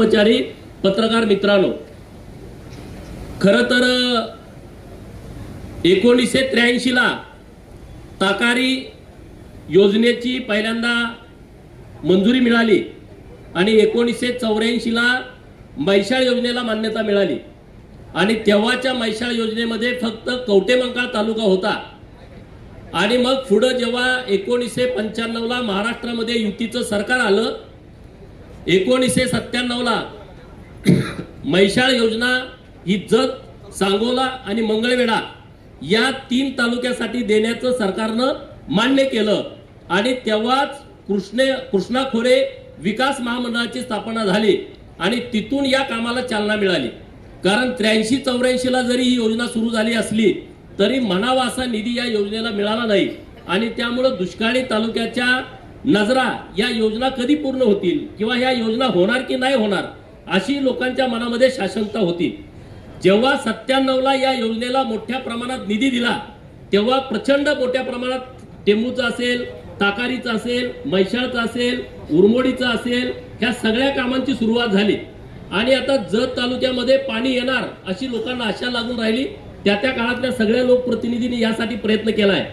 कर्मचारी, पत्रकार मित्रांनो, खरं तर 1983 ला ताकारी योजनेची पहिल्यांदा मंजुरी मिळाली आणि 1984 ला मैशाळ योजनेला मान्यता मिळाली आणि तेव्हाच्या मैशाळ योजनेमध्ये फक्त कवटेमंकाळ तालुका होता आणि मग पुढे जेव्हा 1995 ला महाराष्ट्रामध्ये युतीचं सरकार आलं, 1997 ला मैशाळ योजना ही जत, सांगोला आणि मंगळवेढा या 3 तालुक्यासाठी देण्याचं सरकारनं मान्य केलं आणि तेव्हाच कृष्णा खोरे विकास महामंडळाची स्थापना झाली आणि तिथून या कामाला चालना मिळाली। कारण 83-84 ला जरी ही योजना सुरू झाली असली तरी म्हणावा असा निधी या योजनेला मिळाला नाही आणि त्यामुळे दुष्काळी तालुक्याच्या नजरा या योजना कधी पूर्ण होतील किंवा या योजना होणार की नाही होणार अशी लोकांच्या मनामध्ये साशंकता होती। जेव्हा 97 ला या योजनेला मोठ्या प्रमाणात निधी दिला तेव्हा प्रचंड मोठ्या प्रमाणात टेंबूचा असेल, ताकारीचा असेल, मैशाळचा असेल, उरमोडीचा असेल, ह्या सगळ्या कामांची सुरुवात झाली आणि आता जत तालुक्यामध्ये पाणी येणार अशी लोकांना आशा लागून राहिली। त्या काळातल्या सगळ्या लोकप्रतिनिधींनी यासाठी प्रयत्न केलाय।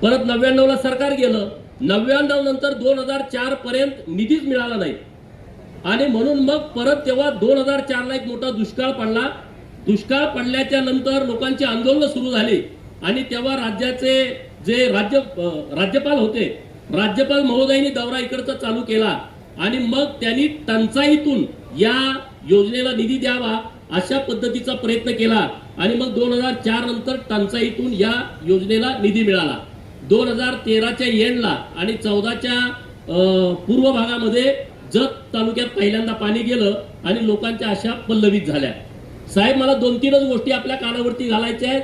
परत 99 ला सरकार गेलं, 99 नंतर 2004 पर्यंत निधीच मिळाला नाही आणि म्हणून मग परत तेव्हा 2004 ला एक मोठा दुष्काळ पडला। दुष्काळ पडल्याच्या नंतर लोकांची आंदोलन सुरू झाली आणि तेव्हा राज्याचे जे राज्यपाल होते, राज्यपाल महोदयांनी दौरा इकडचा चालू केला आणि मग त्यांनी टंचाईतून या योजनेला निधी द्यावा अशा पद्धतीचा प्रयत्न केला आणि मग 2004 नंतर टंचाईतून या योजनेला निधी मिळाला। 2013च्या एंडला आणि 14च्या पूर्व भागामध्ये जत तालुक्यात पहिल्यांदा पाणी गेलं आणि लोकांच्या आशा पल्लवित झाल्या। साहेब, मला 2-3 गोष्टी आपल्या कानावरती घालायच्या आहेत।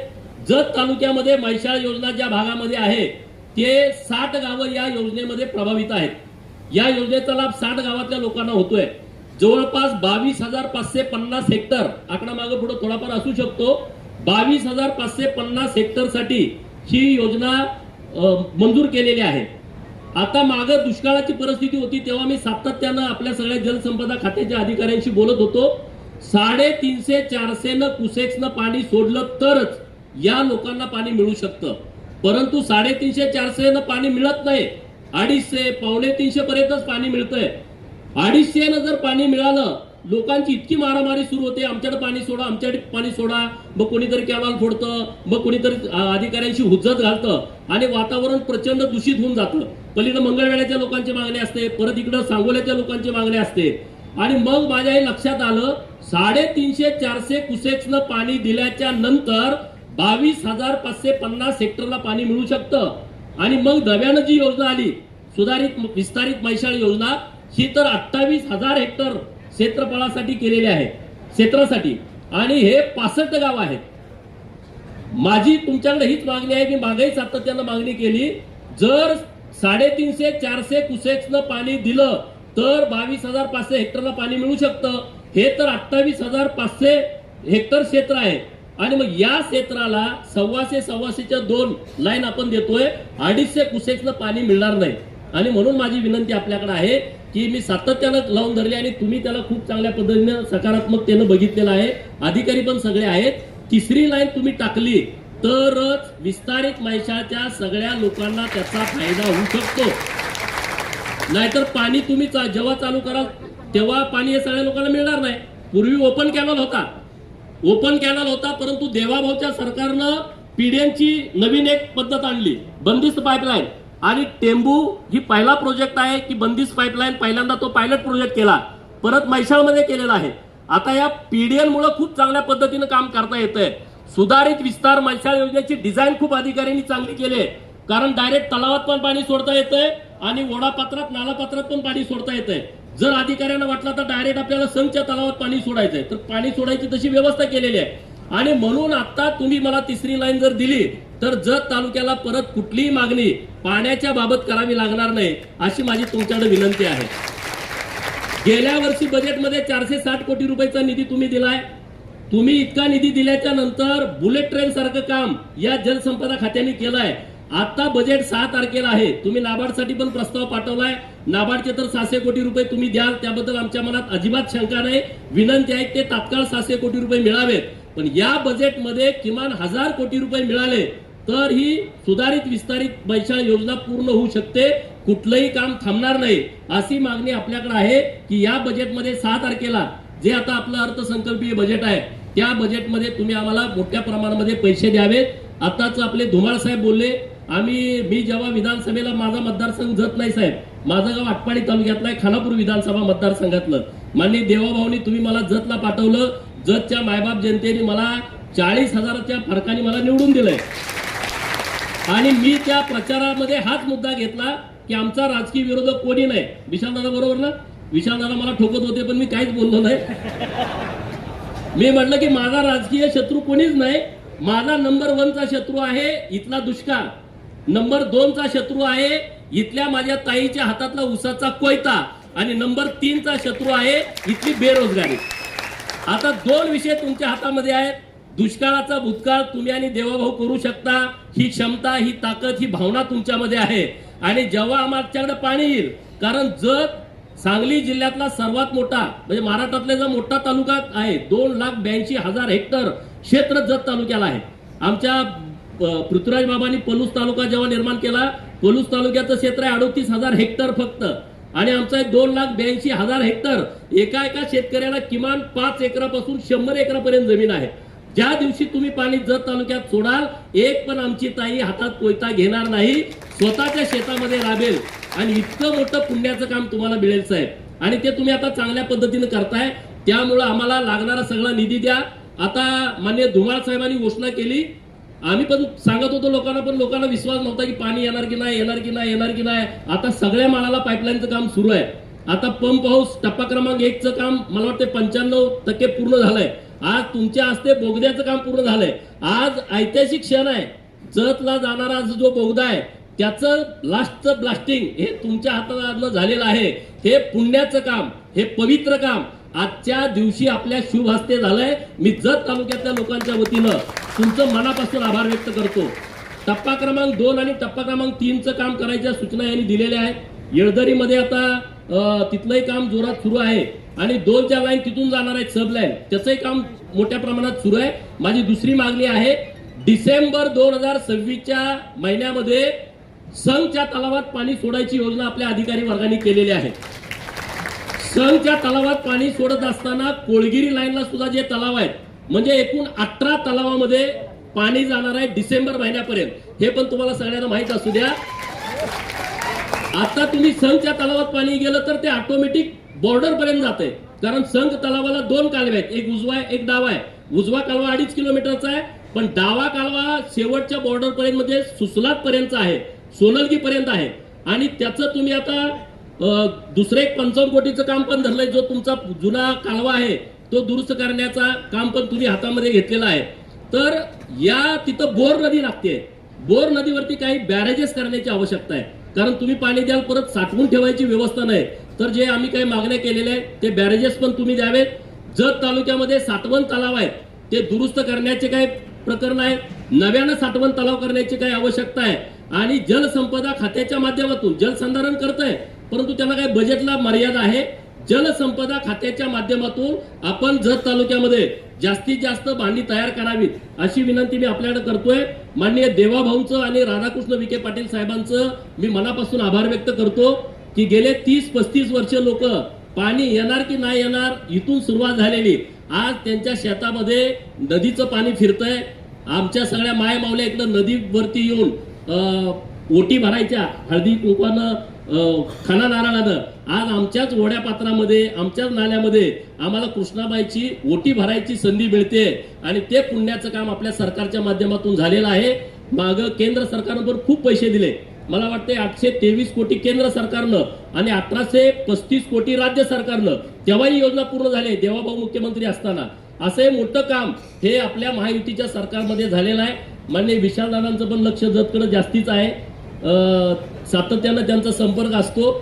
जत तालुक्यामध्ये मैशाळ योजना ज्या भागामध्ये आहे ते 60 गावं या योजनेमध्ये प्रभावित आहेत। या योजनेचा लाभ 60 गावातल्या लोकांना होतोय। जवळपास 22,550 हेक्टर, आकडा मागे पुढे थोडाफार असू शकतो, 22,550 हेक्टर साठी ही योजना मंजूर केलेली आहे। आता मागे दुष्काळाची परिस्थिती होती तेव्हा मी सातत्यानं आपल्या सगळ्या जलसंपदा खात्याच्या अधिकाऱ्यांशी बोलत होतो। 350-400 न कुसेक्सनं पाणी सोडलं तरच या लोकांना पाणी मिळू शकतं, परंतु 350-400 न पाणी मिळत नाही। 250-350 पर्यंतच पाणी मिळतंय। 250 न जर पाणी मिळालं, लोकांची इतकी मारामारी सुरू होते, आमच्याकडे पाणी सोडा, आमच्याकडे पाणी सोडा, मग कोणीतरी कॅनल फोडतं, मग कोणीतरी अधिकाऱ्यांशी हुज्जत घालतं आणि वातावरण प्रचंड दूषित होऊन जातं। पलीकडे मंगळवेढ्याच्या लोकांची मागणी असते, परत इकडे सांगोल्याच्या लोकांची मागणी असते आणि मग माझ्या हे लक्षात आलं 350-400 कुसेक्सनं पाणी दिल्याच्या नंतर 22,550 हेक्टरला पाणी मिळू शकतं आणि मग नव्यानं जी योजना आली सुधारित विस्तारित मैशाळ योजना ही तर 28,000 हेक्टर क्षेत्रफळासाठी केलेले आहे, क्षेत्रासाठी, आणि हे 65 गाव आहेत। माझी तुमच्याकडे हीच मागणी आहे, मी मागेही सातत्यानं मागणी केली, जर 350-400 कुसेक्सनं पाणी दिलं तर 22,500 हेक्टरला पाणी मिळू शकतं। हे तर 28,500 हेक्टर क्षेत्र आहे आणि मग या क्षेत्राला 125-125च्या 2 लाईन आपण देतोय, 250 कुसेक्सनं पाणी मिळणार नाही आणि म्हणून माझी विनंती आपल्याकडे आहे की मी सातत्यानं लावून धरली आणि तुम्ही त्याला खूप चांगल्या पद्धतीने सकारात्मकतेने बघितलेलं आहे, अधिकारी पण सगळे आहेत। 3री लाईन तुम्ही टाकली तरच विस्तारित मैशाळच्या सगळ्या लोकांना त्याचा फायदा होऊ शकतो, नाहीतर पाणी तुम्ही जेव्हा चालू कराल तेव्हा पाणी हे सगळ्या लोकांना मिळणार नाही। पूर्वी ओपन कॅनल होता, परंतु देवाभाऊच्या सरकारनं पीडीएनची नवीन एक पद्धत आणली, बंदिस्त पाईपलाईन, आणि टेंबू ही पहिला प्रोजेक्ट आहे की बंदिस्त पाईपलाईन पहिल्यांदा तो पायलट प्रोजेक्ट केला, परत मैशाळमध्ये केलेला आहे। आता या पीडीएन मुळे खूप चांगल्या पद्धतीने काम करता येतंय। सुधारित विस्तार मैशाळ योजनेची डिझाईन खूप अधिकाऱ्यांनी चांगली केली आहे, कारण डायरेक्ट तलावात पण पाणी सोडता येतंय आणि ओढापात्रात नालापात्रात पण पाणी सोडता येतंय। जर अधिकाऱ्यांना वाटलं तर डायरेक्ट आपल्याला संचच्या तलावात पाणी सोडायचंय तर पाणी सोडायची तशी व्यवस्था केलेली आहे आणि म्हणून आता तुम्ही मला 3री लाईन जर दिली तर जत तालुक्याला परत कुठलीही मागणी पाण्याच्या बाबत करावी लागणार नाही अशी माझी तुमच्याकडे विनंती आहे। गेल्या वर्षी बजेटमध्ये 460 कोटी रुपयाचा निधी तुम्ही दिलाय। तुम्ही इतका निधी दिल्याच्या नंतर बुलेट ट्रेन सारखं काम या जलसंपदा खात्याने केलंय। आता बजेट 6 तारखेला आहे, तुम्ही नाबार्डसाठी पण प्रस्ताव पाठवलाय नाबार्डचे तर 600 कोटी रुपये तुम्ही द्याल, त्याबद्दल आमच्या मनात अजिबात शंका नाही. विनंती आहे ते तात्काळ 600 कोटी रुपये मिळावेत. पण या बजेटमध्ये किमान 1000 कोटी रुपये मिळाले तर ही सुधारित विस्तारित मैशाळ योजना पूर्ण होऊ शकते. कुठलंही काम थांबणार नाही अशी मागणी आपल्याकडे आहे की या बजेटमध्ये 6 तारखेला जे आता आपलं अर्थसंकल्पीय बजेट आहे त्या बजेटमध्ये तुम्ही आम्हाला मोठ्या प्रमाणामध्ये पैसे द्यावेत. आताच आपले धुमाळ साहेब बोलले, मी जेव्हा विधानसभेला, माझा मतदारसंघ जत नाही साहेब, माझं गाव आटपाडी तालुक्यातलं आहे, खानापूर विधानसभा मतदारसंघातलं. माननीय देवाभाऊनी तुम्ही मला जतला पाठवलं. जतच्या मायबाप जनतेने मला 40,000च्या फरकाने मला निवडून दिलंय आणि मी त्या प्रचारामध्ये हाच मुद्दा घेतला की आमचा राजकीय विरोधक कोणी नाही. विशालदादा बरोबर ना? विशालदादा मला ठोकत होते पण मी काहीच बोललो नाही. मी म्हटलं की माझा राजकीय शत्रू कोणीच नाही. माझा नंबर 1चा शत्रू आहे इथला दुष्काळ, नंबर 2चा शत्रू आहे इथल्या माझ्या ताईच्या हातातला उसाचा कोयता आणि नंबर 3चा शत्रू आहे इथली बेरोजगारी. आता 2 विषय तुमच्या हातामध्ये आहेत. दुष्काळाचा भूतकाळ तुम्ही आणि देवाभाऊ करू शकता, ही क्षमता, ही ताकद, ही भावना तुमच्यामध्ये आहे. आणि जेव्हा आमच्याकडे पाणी येईल, कारण जत सांगली जिल्ह्यातला सर्वात मोठा म्हणजे महाराष्ट्रातला जो मोठा तालुका आहे, 2,82,000 हेक्टर क्षेत्र जत तालुक्याला आहे. आमच्या पृथ्वीराज बाबांनी पलूस तालुका जेव्हा निर्माण केला, पलूस तालुक्याचं क्षेत्र आहे 38,000 हेक्टर फक्त आणि आमचं आहे 2,82,000 हेक्टर. एका शेतकऱ्याला किमान 5 एकरापासून 100 एकरापर्यंत जमीन आहे. ज्या दिवशी तुम्ही पाणी जत तालुक्यात सोडाल, एक पण आमची ताई हातात कोयता घेणार नाही, स्वतःच्या शेतामध्ये राबेल आणि इतकं मोठं पुण्याचं काम तुम्हाला मिळेल साहेब. आणि ते तुम्ही आता चांगल्या पद्धतीने करताय. त्यामुळे आम्हाला लागणारा सगळा निधी द्या. आता माननीय धुमाळ साहेबांनी घोषणा केली, आम्ही पण सांगत होतो लोकांना, पण लोकांना विश्वास नव्हता की पाणी येणार की नाही, येणार की नाही, येणार की नाही. आता सगळ्या माळाला पाईपलाईनचं काम सुरू आहे. आता पंप हाऊस टप्पा क्रमांक 1चं काम मला वाटतं 95% पूर्ण झालंय. आज तुमच्या हस्ते बोगद्याचं काम पूर्ण झालंय. आज ऐतिहासिक क्षण आहे. जतला जाणारा जो बोगदा आहे त्याचं लास्टचं ब्लास्टिंग हे तुमच्या हातातलं झालेलं आहे. हे पुण्याचं काम, हे पवित्र काम आजच्या दिवशी आपल्या शुभ हस्ते झालंय. मी जत तालुक्यातल्या लोकांच्या वतीनं तुमचं मनापासून आभार व्यक्त करतो. टप्पा क्रमांक 2 आणि टप्पा क्रमांक 3चं काम करायच्या सूचना यांनी दिलेल्या आहेत. येळदरीमध्ये आता तिथलंही काम जोरात सुरू आहे आणि 2च्या लाईन तिथून जाणार आहेत सब लाईन, त्याचंही काम मोठ्या प्रमाणात सुरू आहे. माझी दुसरी मागणी आहे, डिसेंबर 2026च्या महिन्यामध्ये संघच्या तलावात पाणी सोडायची योजना आपल्या अधिकारी वर्गाने केलेली आहे. संघच्या तलावात पाणी सोडत असताना कोळगिरी लाईनला सुद्धा जे तलाव आहेत, म्हणजे एकूण 18 तलावामध्ये पाणी जाणार आहे डिसेंबर महिन्यापर्यंत. हे पण तुम्हाला सगळ्यांना माहित असू द्या. आता तुम्ही संघच्या तलावात पाणी गेलं तर ते ऑटोमॅटिक बॉर्डर पर्यंत जाते, कारण संघ तलावाला 2 कालवे आहेत, एक उजवा आहे एक डावा आहे. उजवा कालवा 2.5 किलोमीटरचा आहे, पण डावा कालवा शेवटच्या बॉर्डर पर्यंत म्हणजे सुसलात पर्यंत आहे, सोनलगी पर्यंत आहे. आणि त्याचं तुम्ही आता दुसरं एक 55 कोटीचं काम पण धरलंय. जो तुमचा जुना कालवा आहे तो दुरुस्त करण्याचा काम पण तुम्ही हातामध्ये घेतलेला आहे. तर या तिथं बोर नदी लागते. बोर नदीवरती काही बॅरेजेस करण्याची आवश्यकता आहे, कारण तुम्ही पाणी द्याल परत साठवून ठेवायची व्यवस्था नाही. तर जे आम्ही काही मागण्या केलेल्या आहेत ते बॅरेजेस पण तुम्ही द्यावेत. जत तालुक्यामध्ये 57 तलाव आहेत, ते दुरुस्त करण्याचे काही प्रकरण आहे. नव्यानं 57 तलाव करण्याची काही आवश्यकता आहे. आणि जलसंपदा खात्याच्या माध्यमातून जलसंधारण करतंय, परंतु त्यांना काही बजेटला मर्यादा आहे. जलसंपदा खात्याच्या माध्यमातून आपण जत तालुक्यामध्ये जास्तीत जास्त भांडी तयार करावीत अशी विनंती मी आपल्याकडे करतोय. माननीय देवाभाऊंचं आणि राधाकृष्ण विखे पाटील साहेबांचं मी मनापासून आभार व्यक्त करतो की गेले 30-35 वर्ष लोक पाणी येणार की नाही येणार इथून सुरुवात झालेली, आज त्यांच्या शेतामध्ये नदीचं पाणी फिरतंय. आमच्या सगळ्या माय मावल्या इकडं नदीवरती येऊन ओटी भरायच्या हळदी कुंकवानं, खाना नारळानं. आज आमच्याच ओढ्या पात्रामध्ये, आमच्याच नाल्यामध्ये आम्हाला कृष्णाबाईची ओटी भरायची संधी मिळते आणि ते पुण्याचं काम आपल्या सरकारच्या माध्यमातून झालेलं आहे. मागं केंद्र सरकारनं पण खूप पैसे दिले. मला वाटते 823 कोटी केंद्र सरकारनं आणि 1835 कोटी राज्य सरकारनं, तेव्हाही योजना पूर्ण झाली देवाभाऊ मुख्यमंत्री असताना. असे मोठं काम हे आपल्या महायुतीच्या सरकारमध्ये झालेलं आहे. माननीय विशालदादांचं पण लक्ष जतकडे जास्तीच आहे, सातत्यानं त्यांचा संपर्क असतो.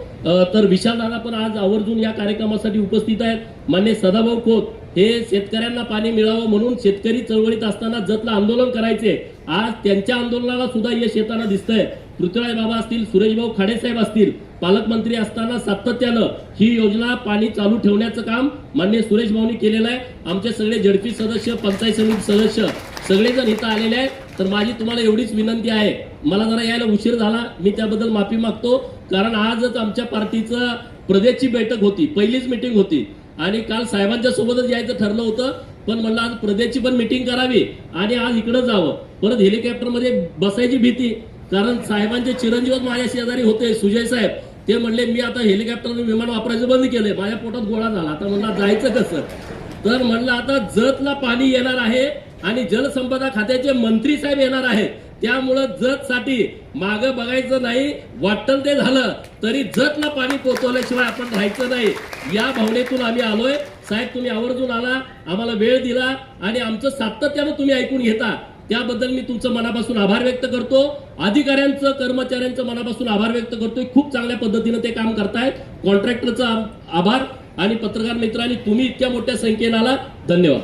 तर विशालदादा पण आज आवर्जून या कार्यक्रमासाठी उपस्थित आहेत. माननीय सदाभाऊ खोत हे शेतकऱ्यांना पाणी मिळावं म्हणून शेतकरी चळवळीत असताना जतला आंदोलन करायचे, आज त्यांच्या आंदोलनाला सुद्धा यश येताना दिसतंय. पृथ्वीराज बाबा असतील, सुरेशभाऊ खाडेसाहेब असतील, पालकमंत्री असताना सातत्यानं ही योजना पाणी चालू ठेवण्याचं काम माननीय सुरेश भाऊंनी केलेलं आहे. आमचे सगळे जडपी सदस्य, पंचायत समिती सदस्य सगळेजण इथं आलेले आहेत. तर माझी तुम्हाला एवढीच विनंती आहे, मला जरा यायला उशीर झाला, मी त्याबद्दल माफी मागतो. कारण आजच आमच्या पार्टीचं प्रदेशची बैठक होती, पहिलीच मिटिंग होती आणि काल साहेबांच्या सोबतच यायचं ठरलं होतं. पण म्हणलं आज प्रदेशची पण मिटिंग करावी आणि आज इकडं जावं. परत हेलिकॉप्टरमध्ये बसायची भीती, कारण साहेबांचे चिरंजीवच माझ्या शेजारी होते, सुजय साहेब. ते म्हणले मी आता हेलिकॉप्टरने विमान वापरायचं बंद केलंय, माझ्या पोटात गोळा झाला. आता म्हणलं जायचं कसं? तर म्हणलं आता जतला पाणी येणार आहे आणि जलसंपदा खात्याचे मंत्री साहेब येणार आहेत. त्यामुळं जतसाठी मागं बघायचं नाही, वाटल ते झालं तरी जतला पाणी पोहोचवल्याशिवाय आपण राहायचं नाही, या भावनेतून आम्ही आलोय. साहेब तुम्ही आवर्जून आला, आम्हाला वेळ दिला आणि आमचं सातत्यानं तुम्ही ऐकून घेता, त्याबद्दल मी तुमचं मनापासून आभार व्यक्त करतो. अधिकाऱ्यांचं, कर्मचाऱ्यांचं मनापासून आभार व्यक्त करतोय. खूप चांगल्या पद्धतीनं ते काम करतायत. कॉन्ट्रॅक्टरचा आभार आणि पत्रकार मित्रांनी तुम्ही इतक्या मोठ्या संख्येने आला, धन्यवाद.